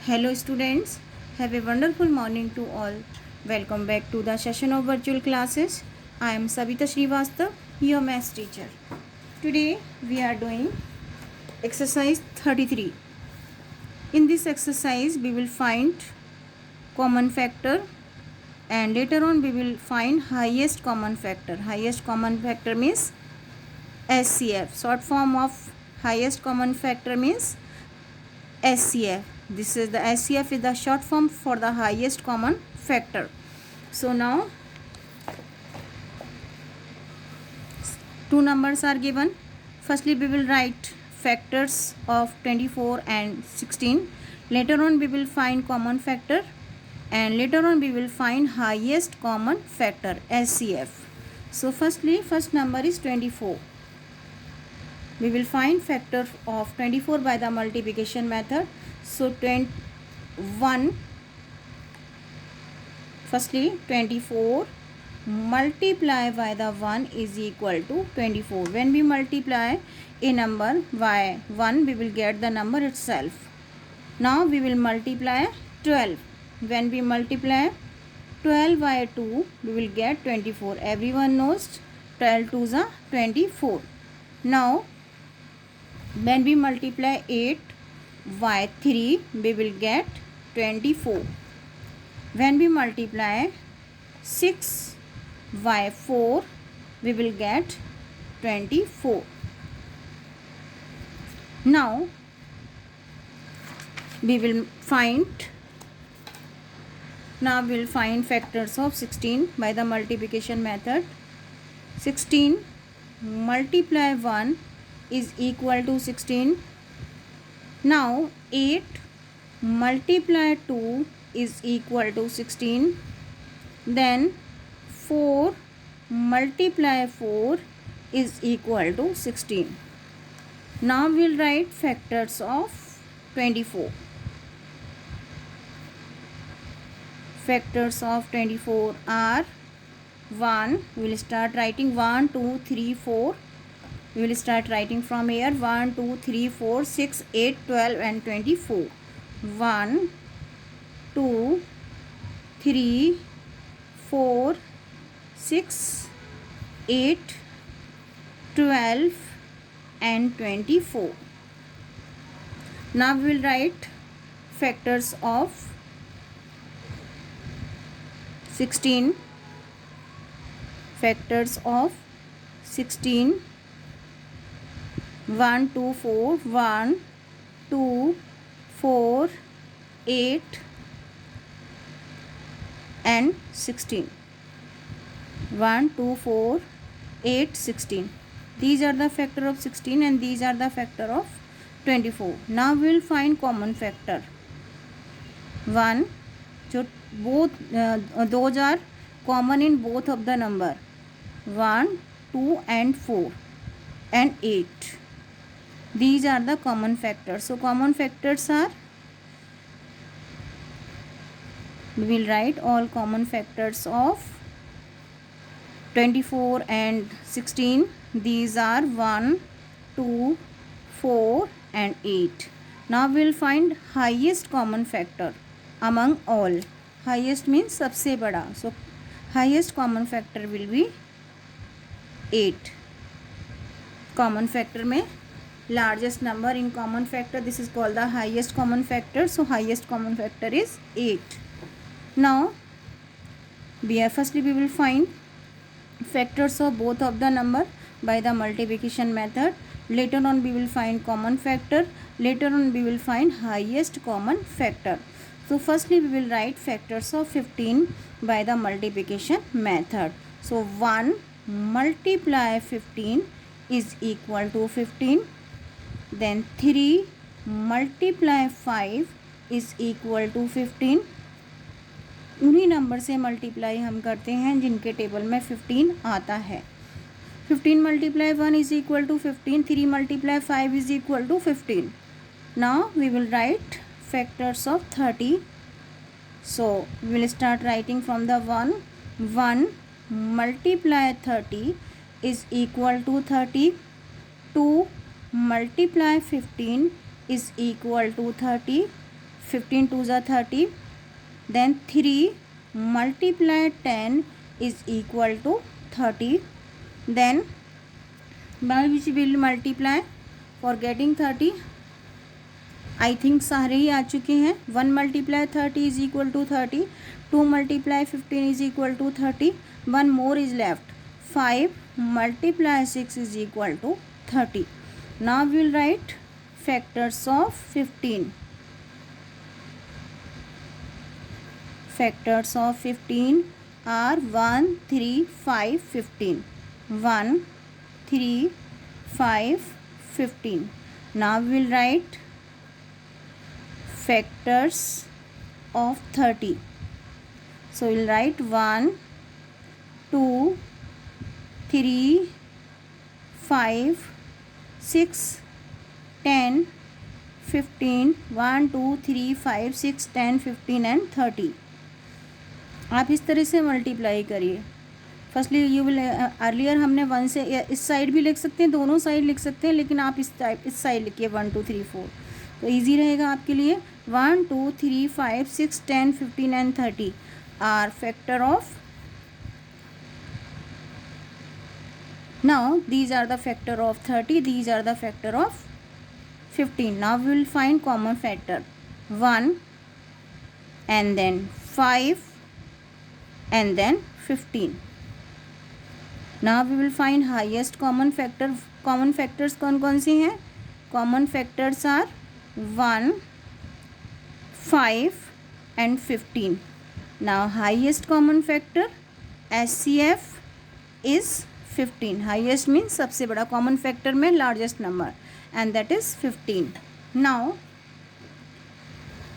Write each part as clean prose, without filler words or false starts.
Hello students, have a wonderful morning to all. Welcome back to the session of virtual classes. I am Savita Srivastav, your maths teacher. Today we are doing exercise 33. In this exercise we will find common factor and later on we will find highest common factor. Highest common factor means SCF. Short form of highest common factor means SCF. This is the SCF is the short form for the highest common factor. So now two numbers are given. Firstly we will write factors of 24 and 16. Later on we will find common factor and later on we will find highest common factor SCF. So firstly first number is 24. We will find factor of 24 by the multiplication method. So 21, firstly 24 multiply by the 1 is equal to 24. When we multiply a number by 1 we will get the number itself. Now we will multiply 12. When we multiply 12 by 2 we will get 24. Everyone knows 12 2s are 24. Now when we multiply 8 by 3 we will get 24. When we multiply 6 by 4 we will get 24. Now we will find factors of 16 by the multiplication method. 16 multiply 1 is equal to 16. Now 8 multiply 2 is equal to 16. Then 4 multiply 4 is equal to 16. Now we will write factors of 24. Factors of 24 are 1. We will start writing 1, 2, 3, 4. We will start writing from here 1, 2, 3, 4, 6, 8, 12 and 24. 1, 2, 3, 4, 6, 8, 12 and 24. Now we will write factors of 16. Factors of 16. 1, 2, 4, 1, 2, 4, 8 and 16. 1, 2, 4, 8, 16. These are the factor of 16 and these are the factor of 24. Now we will find common factor. 1, so both those are common in both of the number 1, 2 and 4 and 8. These are the common factors. So common factors are, we will write all common factors of 24 and 16. These are 1, 2, 4 and 8. Now we will find highest common factor among all. Highest means सबसे बड़ा. So highest common factor will be 8. Common factor में largest number in common factor, this is called the highest common factor. So highest common factor is 8. Now firstly we will find factors of both of the number by the multiplication method. Later on we will find common factor. Later on we will find highest common factor. So firstly we will write factors of 15 by the multiplication method. So 1 multiply 15 is equal to 15. Then 3 multiply 5 is equal to 15. उन्हीं number से multiply हम करते हैं जिनके table में 15 आता है. 15 multiply 1 is equal to 15. 3 multiply 5 is equal to 15. Now we will write factors of 30. So we will start writing from the 1. 1 multiply 30 is equal to 30. 2 multiply 15 is equal to 30. 15 2s are 30. Then 3 multiply 10 is equal to 30. Then by which will multiply for getting 30? I think सारे ही आ चुके हैं. 1 multiply 30 is equal to 30. 2 multiply 15 is equal to 30. 1 more is left. 5 multiply 6 is equal to 30. Now we will write factors of 15. Factors of 15 are 1, 3, 5, 15. 1, 3, 5, 15. Now we will write factors of 30. So we will write 1, 2, 3, 5, 6, 10, 15. 1, 2, 3, 5, 6, 10, 15 and 30. आप इस तरह से multiply करिए. Firstly you will earlier हमने 1 से इस side भी लिख सकते हैं, दोनों साइड लिख सकते हैं, लेकिन आप इस साइड लिखिए 1 2 3 4 तो ईजी रहेगा आपके लिए. 1 2 3 5 6 10 15 and 30 are factor of. Now these are the factor of 30, these are the factor of 15. Now we will find common factor 1 and then 5 and then 15. Now we will find highest common factor. Common factors कौन कौन सी हैं? Common factors are 1, 5 and 15. Now highest common factor HCF is 15. Highest means सबसे बड़ा common factor में largest number and that is 15. Now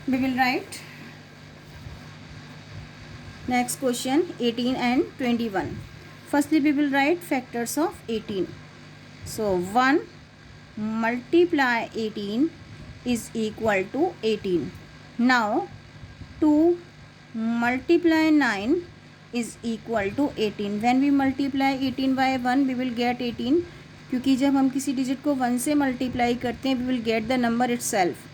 we will write next question 18 and 21. Firstly we will write factors of 18. So 1 multiply 18 is equal to 18. Now 2 multiply 9 is equal to 18. When we multiply 18 by 1 we will get 18. क्योंकि जब हम किसी digit को 1 से multiply करते हैं we will get the number itself.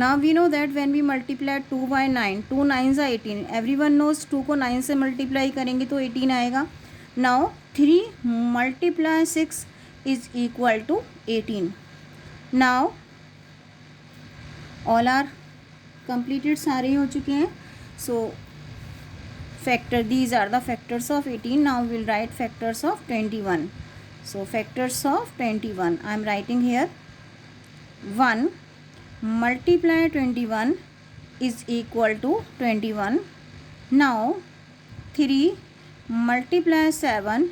Now we know that when we multiply 2 by 9, 2 9s are 18. Everyone knows 2 को 9 से मल्टीप्लाई करेंगे तो 18 आएगा. Now 3 multiply 6 is equal to 18. Now all are completed, सारे हो चुके हैं. So factor, these are the factors of 18. Now we will write factors of 21. So factors of 21 I am writing here. 1 multiply 21 is equal to 21. Now 3 multiply 7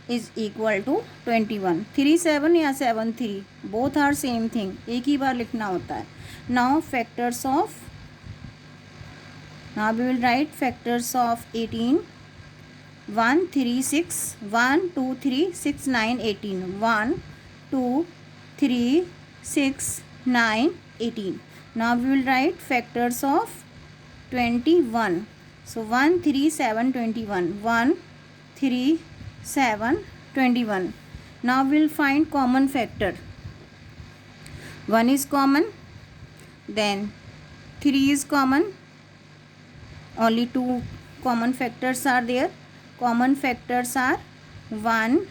is equal to 21. 3 7 या 7 3 both are same thing, एक ही बार लिखना होता है. Now factors of, now we will write factors of 18. 1 3 6 1 2 3 6 9 18. 1 2 3 6 9 18. Now we will write factors of 21. So 1 3 7 21. 1 3 7 21. Now we will find common factor. 1 is common, then 3 is common. Only 2 common factors are there. Common factors are 1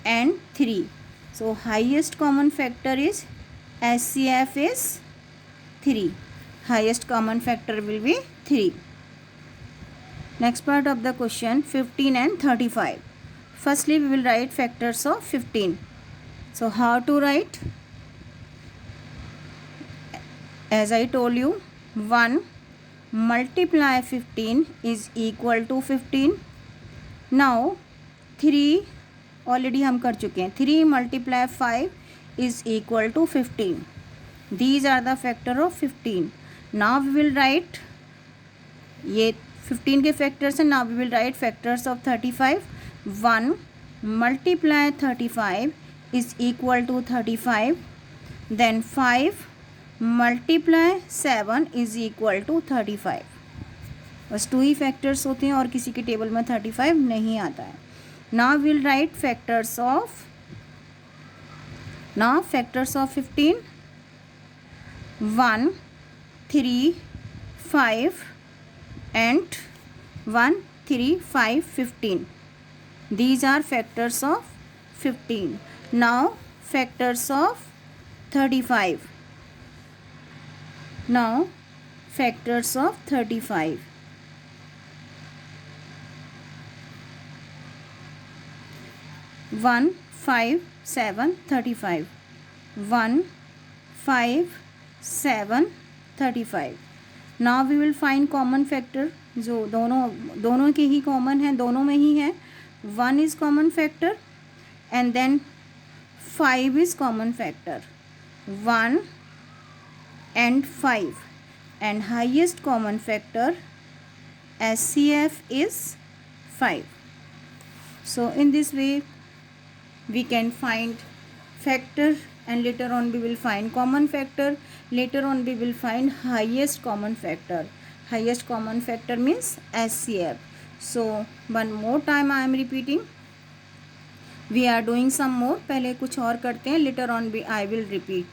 and 3. So highest common factor is HCF is 3. Highest common factor will be 3. Next part of the question 15 and 35. Firstly we will write factors of 15. So how to write? As I told you, 1 multiply 15 is equal to 15. Now 3 already हम कर चुके हैं. 3 multiply 5 is equal to 15. These are the factor of 15. Now we will write, ये 15 के factors हैं. Now we will write factors of 35. 1 multiply 35 is equal to 35. Then 5 multiply 7 is equal to 35. बस 2 ही factors होते हैं और किसी के टेबल में 35 नहीं आता है. Now we will write factors of, now factors of 15. 1 3 5 and 1 3 5 15. These are factors of 15. Now factors of 35. Now factors of 35. 1 5 7 35. 1 5 7 35. Now we will find common factor. जो दोनों के ही कॉमन है, दोनों में ही है. 1 is common factor and then 5 is common factor. 1 and 5 and highest common factor SCF is 5. So in this way we can find factor and later on we will find common factor. Later on we will find highest common factor. Highest common factor means SCF. So one more time I am repeating. We are doing some more. पहले कुछ और करते हैं. Later on I will repeat.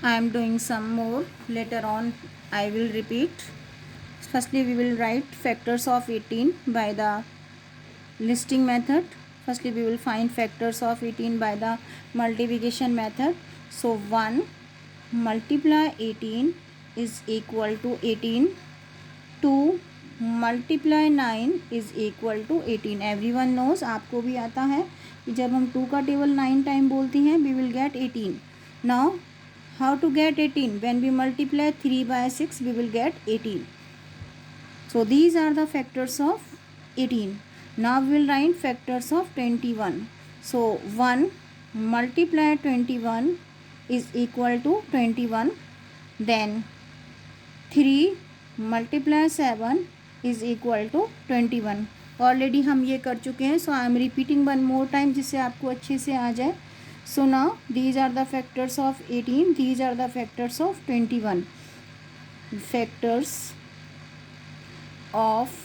I am doing some more. Later on I will repeat. Firstly we will write factors of 18 by the listing method. Firstly we will find factors of 18 by the multiplication method. So 1 multiply 18 is equal to 18. 2 multiply 9 is equal to 18. Everyone knows, आपको भी आता है कि जब हम 2 का table 9 time बोलती हैं we will get 18. Now how to get 18? When we multiply 3 by 6 we will get 18. So these are the factors of 18. Now we will write factors of 21. So 1 multiply 21 is equal to 21. Then 3 multiply 7 is equal to 21. Already हम ये कर चुके हैं. So I am repeating one more time जिससे आपको अच्छे से आ जाए. So now these are the factors of 18. These are the factors of 21. Factors of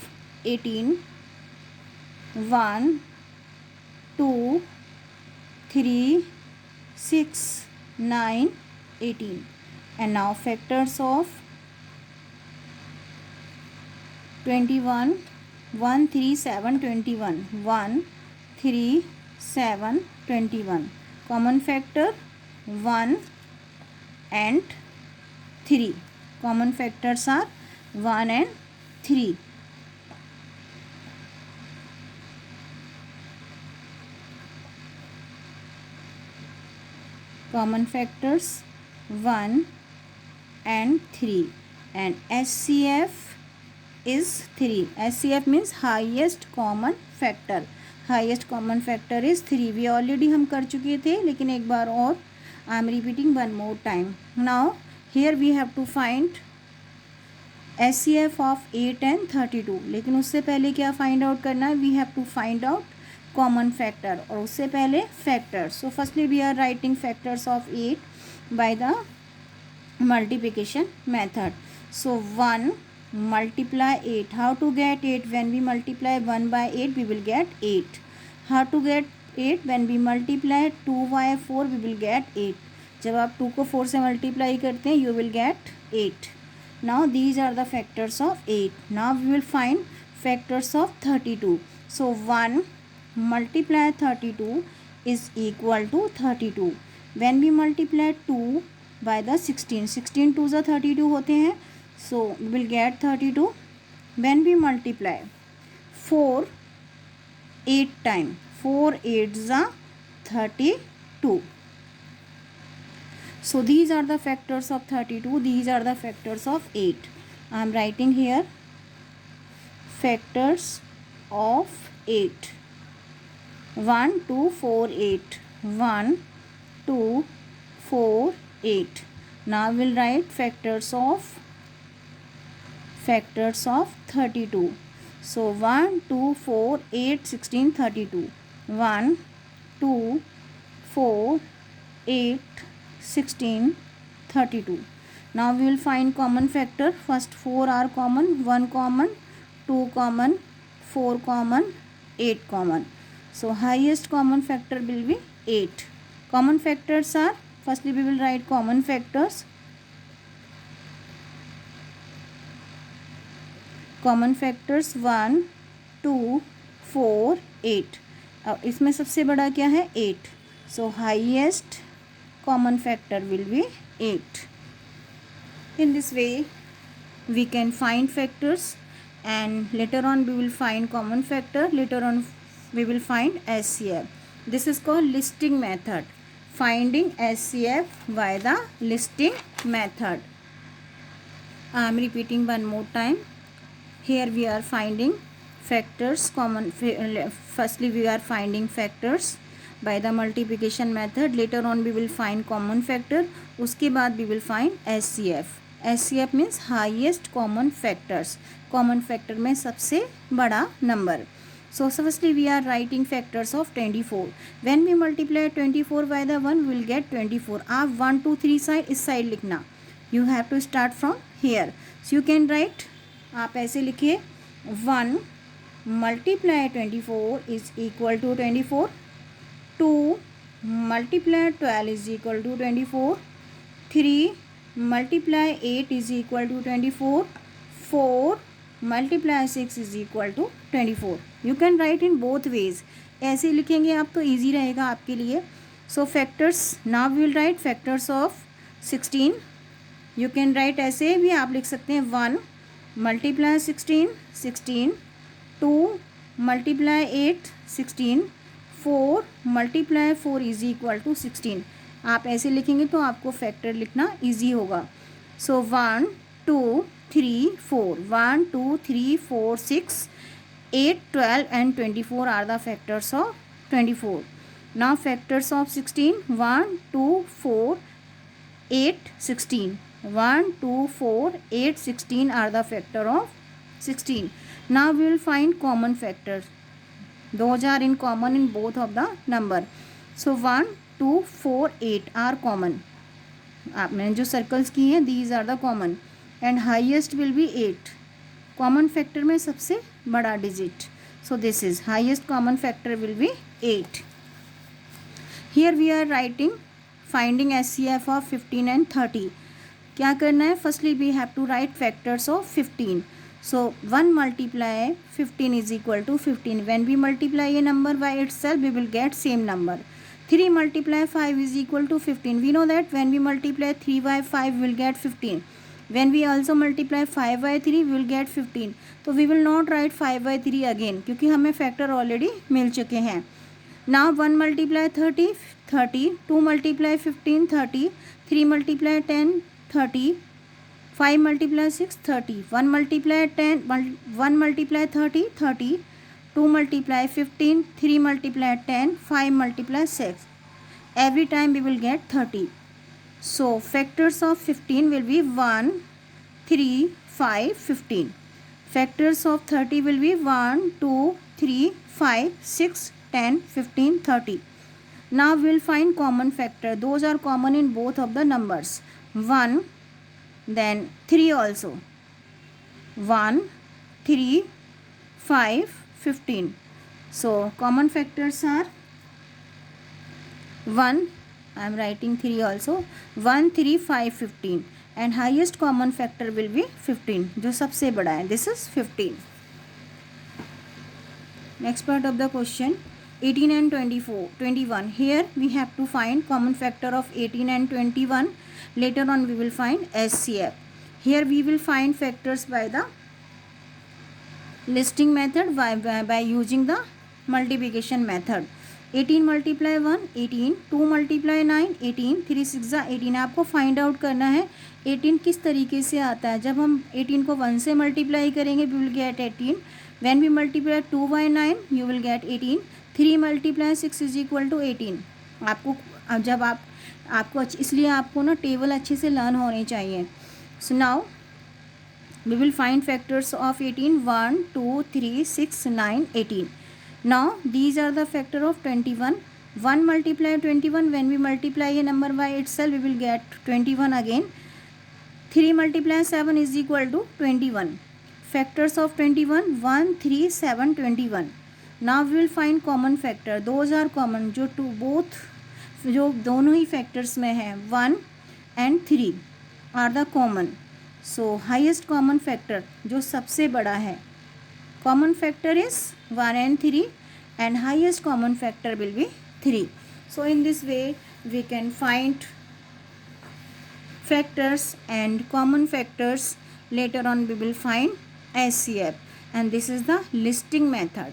18 1 2 3 6 9 18. And now factors of 21 1 3 7 21. 1 3 7 21. Common factor 1 and 3. Common factors are 1 and 3. Common factors 1 and 3 and SCF is 3. SCF means highest common factor. Highest common factor is 3. We already हम कर चुके थे लेकिन एक बार और I am repeating one more time. Now here we have to find SCF of 8 and 32. लेकिन उससे पहले क्या find out करना है? We have to find out common factor और उससे पहले factors. So firstly we are writing factors of 8 by the multiplication method. So 1 multiply 8. How to get 8? When we multiply 1 by 8 we will get 8. How to get 8? When we multiply 2 by 4 we will get 8. जब आप 2 को 4 से multiply करते हैं you will get 8. Now these are the factors of 8. Now we will find factors of 32. So 1 multiply 32 is equal to 32. When we multiply 2 by the 16, 16 2s are 32 होते हैं. So we will get 32. When we multiply 4 8 time, 4 8s are 32. So these are the factors of 32. These are the factors of 8. I am writing here factors of 8. 1 2 4 8. 1 2 4 8. Now we will write factors of 32. So 1 2 4 8 16 32. 1 2 4 8 16 32. Now we will find common factor. First 4 are common. 1 common, 2 common, 4 common, 8 common. So highest common factor will be 8. Common factors are, firstly we will write common factors. Common factors 1 2 4 8। अब इसमें सबसे बड़ा क्या है 8, सो highest common factor will be 8। In this way we can find factors, and later on we will find common factor, later on we will find SCF. This is called listing method, finding SCF by the listing method. I am repeating one more time. Here we are finding factors common. Firstly we are finding factors by the multiplication method, later on we will find common factor, उसके बाद we will find SCF. SCF means highest common factors, common factor में सबसे बड़ा number. So firstly we are writing factors of 24. When we multiply 24 by the 1 we will get 24. आप 1 2 3 side इस side लिखना, you have to start from here. So you can write, आप ऐसे लिखिए 1 multiply 24 is equal to 24, 2 multiply 12 is equal to 24, 3 multiply 8 is equal to 24, 4 multiply 6 is equal to 24. You can write in both ways. ऐसे लिखेंगे आप तो easy रहेगा आपके लिए. So factors, now we will write factors of 16. You can write ऐसे भी आप लिख सकते हैं 1 multiply 16 16, 2 multiply 8 16, 4 multiply 4 is equal to 16. आप ऐसे लिखेंगे तो आपको फैक्टर लिखना इजी होगा. सो 1 2 3 4, 1 2 3 4 6 8 12 and 24 are the factors of 24. Now factors of 16, 1 2 4 8 16, 1 2 4 8 16 are the factor of 16. Now we will find common factors. Those are in common in both of the number. So 1 2 4 8 are common. आपने जो circles किए हैं these are the common, and highest will be 8. Common factor में सबसे बड़ा digit, so this is highest common factor will be 8. Here we are writing finding SCF of 15 and 30. क्या करना है, firstly we have to write factors of 15. So 1 multiply 15 is equal to 15. When we multiply a number by itself we will get same number. 3 multiply 5 is equal to 15. We know that when we multiply 3 by 5 we will get 15. When we also multiply 5 by 3 we will get 15. तो we will not write 5 by 3 again क्योंकि हमें factor already मिल चुके हैं. Now 1 multiply 30 30, 2 multiply 15 30, 3 multiply 10 30, 5 multiply 6 30, 1 multiply 10 1 multiply 30 30, 2 multiply 15, 3 multiply 10, 5 multiply 6. Every time we will get 30. So factors of 15 will be 1 3 5 15. Factors of 30 will be 1 2 3 5 6 10 15 30. Now we will find common factor. Those are common in both of the numbers. 1 then 3 also. 1 3 5 15. So common factors are 1, I am writing 3 also, 1 3 5 15, and highest common factor will be 15 जो सबसे बड़ा है, this is 15. Next part of the question, 18 and 24 21. Here we have to find common factor of 18 and 21. Later on we will find SCF. Here we will find factors by the listing method by using the multiplication method. 18 multiply 1 18, 2 multiply 9 18, 3 6 18. आपको find out करना है 18 किस तरीके से आता है. जब हम 18 को 1 से मल्टीप्लाई करेंगे we will get 18. When we multiply 2 by 9 you will get 18. 3 multiply 6 is equal to 18. आपको जब आपको इसलिए आपको ना टेबल अच्छे से लर्न होने चाहिए. So now we will find factors of 18 1 2 3 6 9 18. Now these are the factor of 21. 1 multiply 21. When we multiply a number by itself we will get 21 again. 3 multiply 7 is equal to 21. Factors of 21 1 3 7 21. Now we will find common factor. Those are common जो जो दोनों ही factors में है 1 and 3 are the common. So highest common factor जो सबसे बड़ा है, common factor is 1 and 3 and highest common factor will be 3. So in this way we can find factors and common factors. Later on we will find SCF, and this is the listing method.